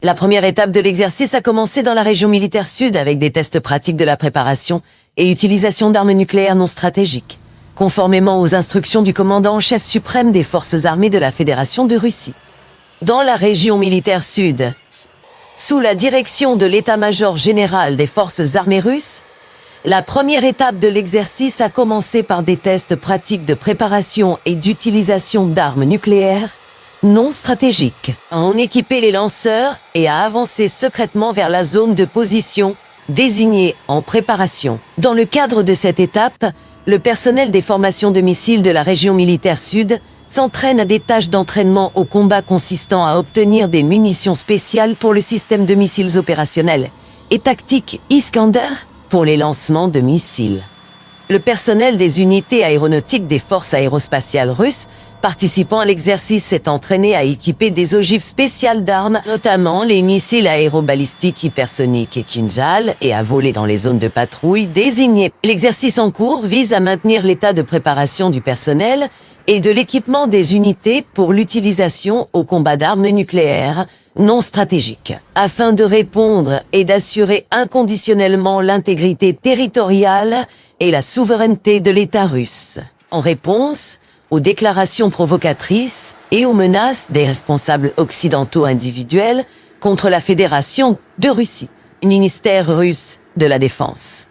La première étape de l'exercice a commencé dans la région militaire sud avec des tests pratiques de la préparation et utilisation d'armes nucléaires non stratégiques, conformément aux instructions du commandant en chef suprême des forces armées de la Fédération de Russie. Dans la région militaire sud, sous la direction de l'état-major général des forces armées russes, la première étape de l'exercice a commencé par des tests pratiques de préparation et d'utilisation d'armes nucléaires non stratégiques, à en équiper les lanceurs et à avancer secrètement vers la zone de position désignée en préparation. Dans le cadre de cette étape, le personnel des formations de missiles de la région militaire sud s'entraîne à des tâches d'entraînement au combat consistant à obtenir des munitions spéciales pour le système de missiles opérationnels et tactiques Iskander pour les lancements de missiles. Le personnel des unités aéronautiques des forces aérospatiales russes participant à l'exercice s'est entraîné à équiper des ogives spéciales d'armes, notamment les missiles aérobalistiques hypersoniques et Kinjal, et à voler dans les zones de patrouille désignées. L'exercice en cours vise à maintenir l'état de préparation du personnel et de l'équipement des unités pour l'utilisation au combat d'armes nucléaires non stratégiques, afin de répondre et d'assurer inconditionnellement l'intégrité territoriale et la souveraineté de l'État russe. En réponse aux déclarations provocatrices et aux menaces des responsables occidentaux individuels contre la Fédération de Russie, ministère russe de la Défense.